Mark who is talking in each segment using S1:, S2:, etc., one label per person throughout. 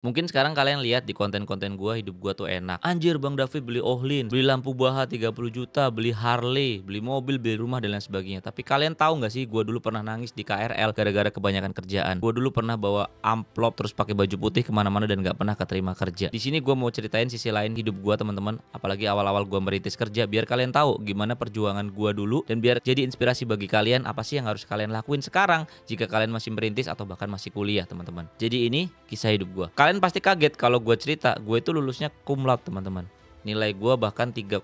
S1: Mungkin sekarang kalian lihat di konten-konten gua, hidup gua tuh enak. Anjir Bang David beli Ohlin, beli lampu Baha 30 juta, beli Harley, beli mobil, beli rumah dan lain sebagainya. Tapi kalian tahu nggak sih gua dulu pernah nangis di KRL gara-gara kebanyakan kerjaan. Gua dulu pernah bawa amplop terus pakai baju putih kemana-mana dan nggak pernah keterima kerja. Di sini gua mau ceritain sisi lain hidup gua teman-teman, apalagi awal-awal gua merintis kerja biar kalian tahu gimana perjuangan gua dulu dan biar jadi inspirasi bagi kalian apa sih yang harus kalian lakuin sekarang jika kalian masih merintis atau bahkan masih kuliah teman-teman. Jadi ini kisah hidup gua. Kalian pasti kaget kalau gue cerita, gue itu lulusnya cum laude teman-teman. Nilai gue bahkan 3,7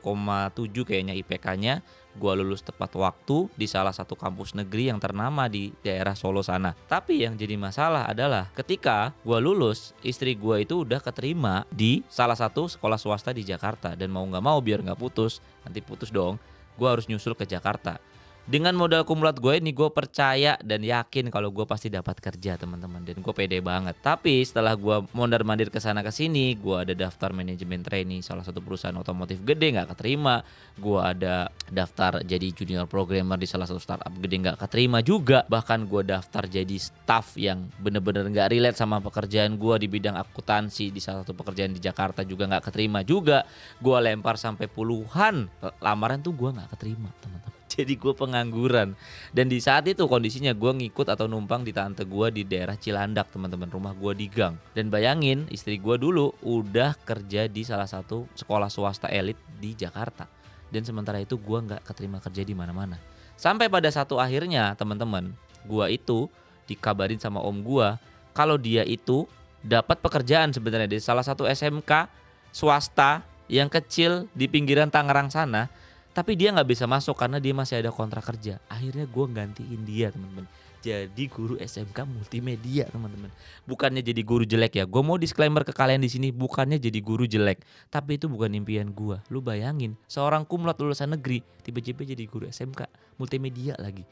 S1: kayaknya IPK-nya. Gue lulus tepat waktu di salah satu kampus negeri yang ternama di daerah Solo sana. Tapi yang jadi masalah adalah ketika gue lulus, istri gue itu udah keterima di salah satu sekolah swasta di Jakarta. Dan mau nggak mau biar nggak putus, nanti putus dong, gue harus nyusul ke Jakarta. Dengan modal cum laude gue ini gue percaya dan yakin kalau gue pasti dapat kerja teman-teman dan gue pede banget. Tapi setelah gue mondar-mandir ke sana ke sini, gue ada daftar manajemen trainee salah satu perusahaan otomotif gede nggak keterima. Gue ada daftar jadi junior programmer di salah satu startup gede nggak keterima juga. Bahkan gue daftar jadi staff yang bener-bener nggak relate sama pekerjaan gue di bidang akuntansi di salah satu pekerjaan di Jakarta juga nggak keterima juga. Gue lempar sampai puluhan lamaran tuh gue nggak keterima teman-teman. Jadi gue pengangguran. Dan di saat itu kondisinya gue ngikut atau numpang di tante gue di daerah Cilandak teman-teman. Rumah gue di gang. Dan bayangin istri gue dulu udah kerja di salah satu sekolah swasta elit di Jakarta. Dan sementara itu gue gak keterima kerja di mana-mana. Sampai pada satu akhirnya teman-teman, gue itu dikabarin sama om gue kalau dia itu dapat pekerjaan sebenarnya di salah satu SMK swasta yang kecil di pinggiran Tangerang sana. Tapi dia nggak bisa masuk karena dia masih ada kontrak kerja. Akhirnya gue gantiin dia teman-teman. Jadi guru SMK multimedia teman-teman. Bukannya jadi guru jelek ya. Gue mau disclaimer ke kalian di sini, bukannya jadi guru jelek. Tapi itu bukan impian gue. Lu bayangin, seorang cum laude lulusan negeri tiba-tiba jadi guru SMK multimedia lagi.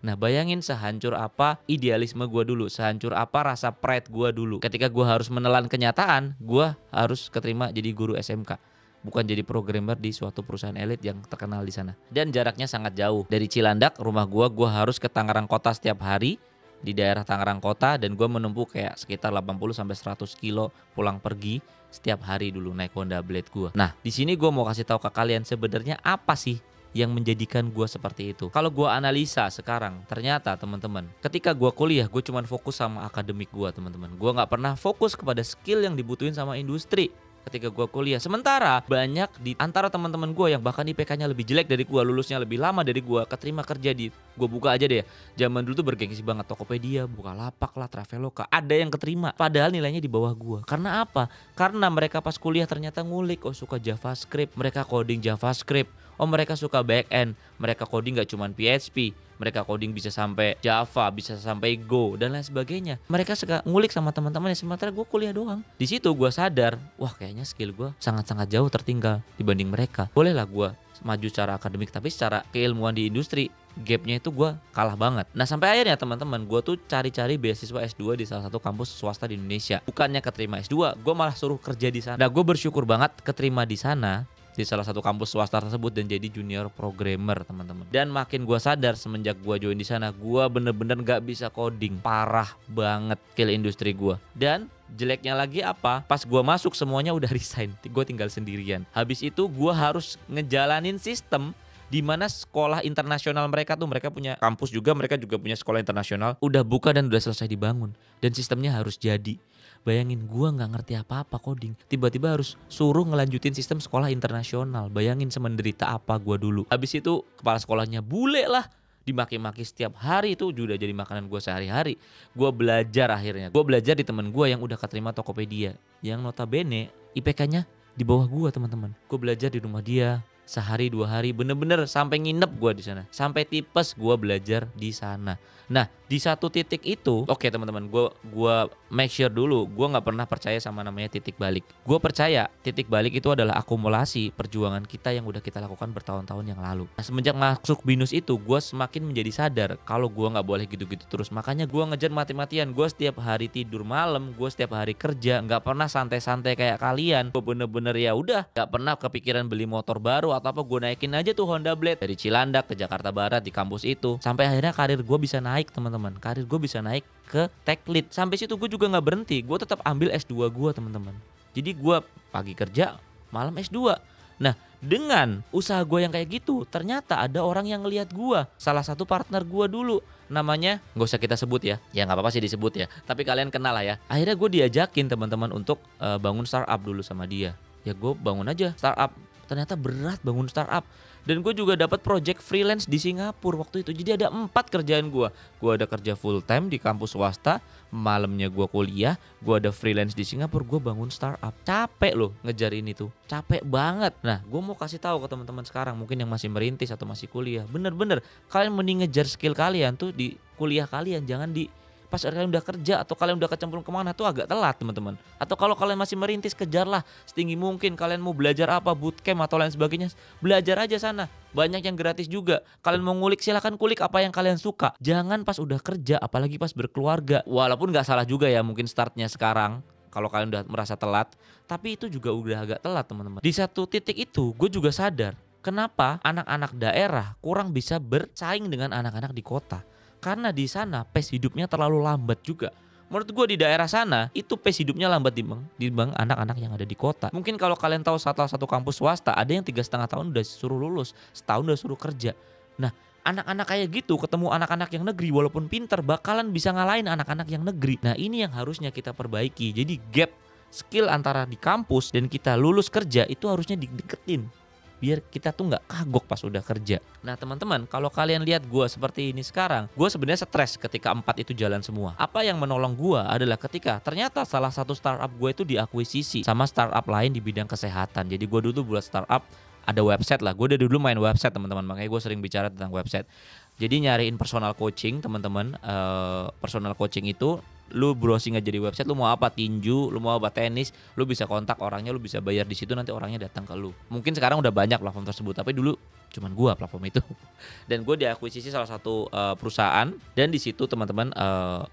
S1: Nah bayangin sehancur apa idealisme gue dulu, sehancur apa rasa pride gue dulu. Ketika gue harus menelan kenyataan, gue harus keterima jadi guru SMK. Bukan jadi programmer di suatu perusahaan elit yang terkenal di sana. Dan jaraknya sangat jauh. Dari Cilandak, rumah gua harus ke Tangerang Kota setiap hari. Di daerah Tangerang Kota dan gua menempuh kayak sekitar 80-100 kilo pulang pergi setiap hari dulu naik Honda Blade gua. Nah, di sini gua mau kasih tahu ke kalian sebenarnya apa sih yang menjadikan gua seperti itu. Kalau gua analisa sekarang, ternyata teman-teman, ketika gua kuliah, gua cuma fokus sama akademik gua teman-teman. Gua nggak pernah fokus kepada skill yang dibutuhin sama industri. Ketika gue kuliah, sementara banyak di antara teman-teman gue yang bahkan IPK-nya lebih jelek dari gue, lulusnya lebih lama dari gue, keterima kerja di, gue buka aja deh, zaman dulu tuh bergengsi banget, Tokopedia, Bukalapak lah, Traveloka, ada yang keterima, padahal nilainya di bawah gue. Karena apa? Karena mereka pas kuliah ternyata ngulik, oh suka JavaScript, mereka coding JavaScript, oh mereka suka back-end, mereka coding gak cuman PHP, mereka coding bisa sampai Java, bisa sampai Go dan lain sebagainya. Mereka suka ngulik sama teman-temannya, sementara gue kuliah doang. Di situ gue sadar, wah kayaknya skill gue sangat-sangat jauh tertinggal dibanding mereka. Bolehlah gue maju secara akademik, tapi secara keilmuan di industri gapnya itu gue kalah banget. Nah sampai akhirnya teman-teman, gue tuh cari-cari beasiswa S2 di salah satu kampus swasta di Indonesia. Bukannya keterima S2, gue malah suruh kerja di sana. Nah gue bersyukur banget keterima di sana, di salah satu kampus swasta tersebut dan jadi junior programmer teman-teman. Dan makin gue sadar semenjak gue join di sana, gue bener-bener gak bisa coding, parah banget skill industri gue. Dan jeleknya lagi apa? Pas gue masuk semuanya udah resign, gue tinggal sendirian. Habis itu gue harus ngejalanin sistem di mana sekolah internasional mereka tuh, mereka punya kampus juga, mereka juga punya sekolah internasional, udah buka dan udah selesai dibangun dan sistemnya harus jadi. Bayangin gua nggak ngerti apa-apa coding, tiba-tiba harus suruh ngelanjutin sistem sekolah internasional. Bayangin semenderita apa gua dulu. Habis itu kepala sekolahnya bule lah, dimaki-maki setiap hari, itu udah jadi makanan gua sehari-hari. Gua belajar akhirnya. Gua belajar di temen gua yang udah keterima Tokopedia, yang notabene IPK-nya di bawah gua teman-teman. Gua belajar di rumah dia sehari 2 hari, bener-bener sampai nginep gua di sana, sampai tipes gua belajar di sana. Nah di satu titik itu, oke teman-teman, gua make sure dulu, gua nggak pernah percaya sama namanya titik balik. Gua percaya titik balik itu adalah akumulasi perjuangan kita yang udah kita lakukan bertahun-tahun yang lalu. Nah, semenjak masuk BINUS itu, gua semakin menjadi sadar kalau gua nggak boleh gitu-gitu terus. Makanya gua ngejar mati-matian. Gua setiap hari tidur malam, gua setiap hari kerja, nggak pernah santai-santai kayak kalian. Gua bener-bener ya udah, nggak pernah kepikiran beli motor baru atau apa, gue naikin aja tuh Honda Blade dari Cilandak ke Jakarta Barat di kampus itu. Sampai akhirnya karir gue bisa naik teman-teman. Karir gue bisa naik ke tech lead. Sampai situ gue juga nggak berhenti. Gue tetap ambil S2 gue teman-teman. Jadi gue pagi kerja, malam S2. Nah, dengan usaha gue yang kayak gitu, ternyata ada orang yang ngelihat gue. Salah satu partner gue dulu, namanya nggak usah kita sebut ya. Ya nggak apa-apa sih disebut ya. Tapi kalian kenal lah ya. Akhirnya gue diajakin teman-teman untuk bangun startup dulu sama dia. Ya gue bangun aja startup. Ternyata berat bangun startup. Dan gue juga dapat project freelance di Singapura waktu itu. Jadi ada 4 kerjaan gue. Gue ada kerja full time di kampus swasta, malamnya gue kuliah, gue ada freelance di Singapura, gue bangun startup. Capek loh ngejar ini tuh, capek banget. Nah, gue mau kasih tahu ke teman-teman sekarang mungkin yang masih merintis atau masih kuliah. Bener-bener kalian mending ngejar skill kalian tuh di kuliah kalian, jangan di pas kalian udah kerja atau kalian udah kecemplung kemana tuh agak telat teman-teman. Atau kalau kalian masih merintis, kejarlah setinggi mungkin. Kalian mau belajar apa, bootcamp atau lain sebagainya, belajar aja sana. Banyak yang gratis juga. Kalian mau ngulik, silahkan kulik apa yang kalian suka. Jangan pas udah kerja, apalagi pas berkeluarga. Walaupun gak salah juga ya mungkin startnya sekarang, kalau kalian udah merasa telat. Tapi itu juga udah agak telat teman-teman. Di satu titik itu gue juga sadar kenapa anak-anak daerah kurang bisa bersaing dengan anak-anak di kota. Karena di sana pace hidupnya terlalu lambat juga. Menurut gue di daerah sana itu pace hidupnya lambat dibanding anak-anak yang ada di kota. Mungkin kalau kalian tahu salah satu kampus swasta ada yang 3,5 tahun udah suruh lulus, setahun udah suruh kerja. Nah, anak-anak kayak gitu ketemu anak-anak yang negeri walaupun pinter bakalan bisa ngalahin anak-anak yang negeri. Nah, ini yang harusnya kita perbaiki. Jadi gap skill antara di kampus dan kita lulus kerja itu harusnya dideketin. Biar kita tuh nggak kagok pas udah kerja. Nah teman-teman, kalau kalian lihat gue seperti ini sekarang, gue sebenarnya stres ketika 4 itu jalan semua. Apa yang menolong gue adalah ketika ternyata salah satu startup gue itu diakuisisi sama startup lain di bidang kesehatan. Jadi gue dulu buat startup, ada website lah. Gue dari dulu main website teman-teman, makanya gue sering bicara tentang website. Jadi nyariin personal coaching teman-teman. Personal coaching itu lu browsing aja di website, lu mau apa, tinju, lu mau apa, tenis, lu bisa kontak orangnya, lu bisa bayar di situ, nanti orangnya datang ke lu. Mungkin sekarang udah banyak platform tersebut, tapi dulu cuman gua platform itu. Dan gue diakuisisi salah satu perusahaan, dan di situ teman-teman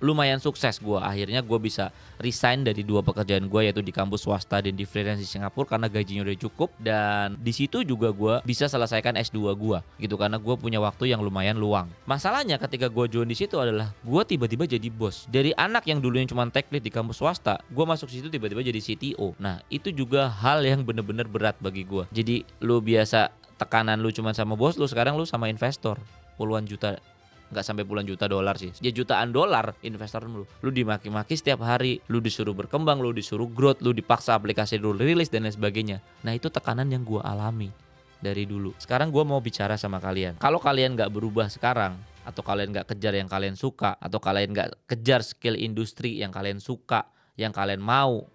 S1: lumayan sukses gua. Akhirnya gue bisa resign dari 2 pekerjaan gua, yaitu di kampus swasta dan di freelance di Singapura karena gajinya udah cukup. Dan di situ juga gua bisa selesaikan S2 gua gitu karena gua punya waktu yang lumayan luang. Masalahnya ketika gua join di situ adalah gua tiba-tiba jadi bos. Dari anak yang dulunya cuma tech lead di kampus swasta, gue masuk situ tiba-tiba jadi CTO. Nah itu juga hal yang bener-bener berat bagi gue. Jadi lu biasa tekanan lu cuma sama bos lu, sekarang lu sama investor puluhan juta, nggak sampai puluhan juta dolar sih, ya jutaan dolar investor lu dimaki-maki setiap hari, lu disuruh berkembang, lu disuruh growth, lu dipaksa aplikasi dulu rilis dan lain sebagainya. Nah itu tekanan yang gue alami dari dulu. Sekarang gue mau bicara sama kalian, kalau kalian nggak berubah sekarang, atau kalian gak kejar yang kalian suka, atau kalian gak kejar skill industri yang kalian suka, yang kalian mau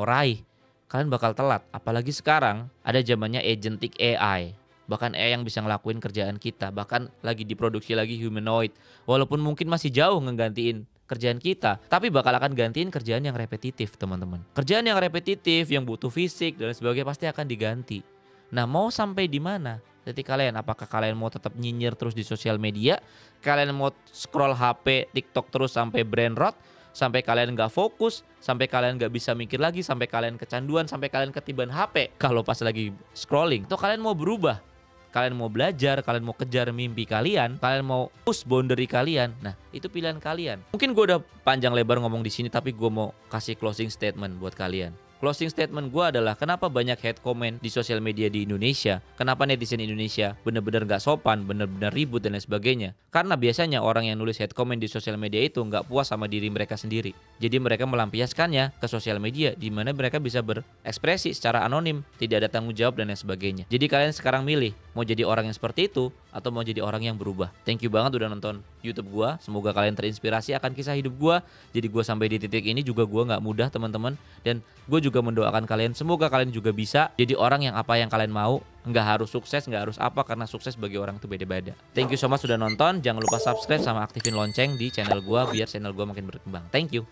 S1: raih, kalian bakal telat. Apalagi sekarang ada zamannya agentic AI. Bahkan AI yang bisa ngelakuin kerjaan kita, bahkan lagi diproduksi lagi humanoid. Walaupun mungkin masih jauh ngegantiin kerjaan kita, tapi bakal akan gantiin kerjaan yang repetitif teman-teman. Kerjaan yang repetitif, yang butuh fisik dan sebagainya pasti akan diganti. Nah mau sampai di mana? Jadi kalian, apakah kalian mau tetap nyinyir terus di sosial media? Kalian mau scroll HP, TikTok terus sampai brain rot? Sampai kalian gak fokus? Sampai kalian gak bisa mikir lagi? Sampai kalian kecanduan? Sampai kalian ketiban HP kalau pas lagi scrolling? Atau kalian mau berubah? Kalian mau belajar? Kalian mau kejar mimpi kalian? Kalian mau push boundary kalian? Nah itu pilihan kalian. Mungkin gue udah panjang lebar ngomong di sini, tapi gue mau kasih closing statement buat kalian. Closing statement gue adalah kenapa banyak hate comment di sosial media di Indonesia, kenapa netizen Indonesia bener-bener gak sopan, bener-bener ribut dan lain sebagainya. Karena biasanya orang yang nulis hate comment di sosial media itu gak puas sama diri mereka sendiri. Jadi mereka melampiaskannya ke sosial media, di mana mereka bisa berekspresi secara anonim, tidak ada tanggung jawab dan lain sebagainya. Jadi kalian sekarang milih, mau jadi orang yang seperti itu, atau mau jadi orang yang berubah. Thank you banget udah nonton YouTube gue, semoga kalian terinspirasi akan kisah hidup gue. Jadi gue sampai di titik ini juga gue gak mudah teman-teman, dan gue juga mendoakan kalian, semoga kalian juga bisa jadi orang yang apa yang kalian mau. Nggak harus sukses, nggak harus apa, karena sukses bagi orang itu beda-beda. Thank you so much sudah nonton, jangan lupa subscribe sama aktifin lonceng di channel gue biar channel gue makin berkembang. Thank you.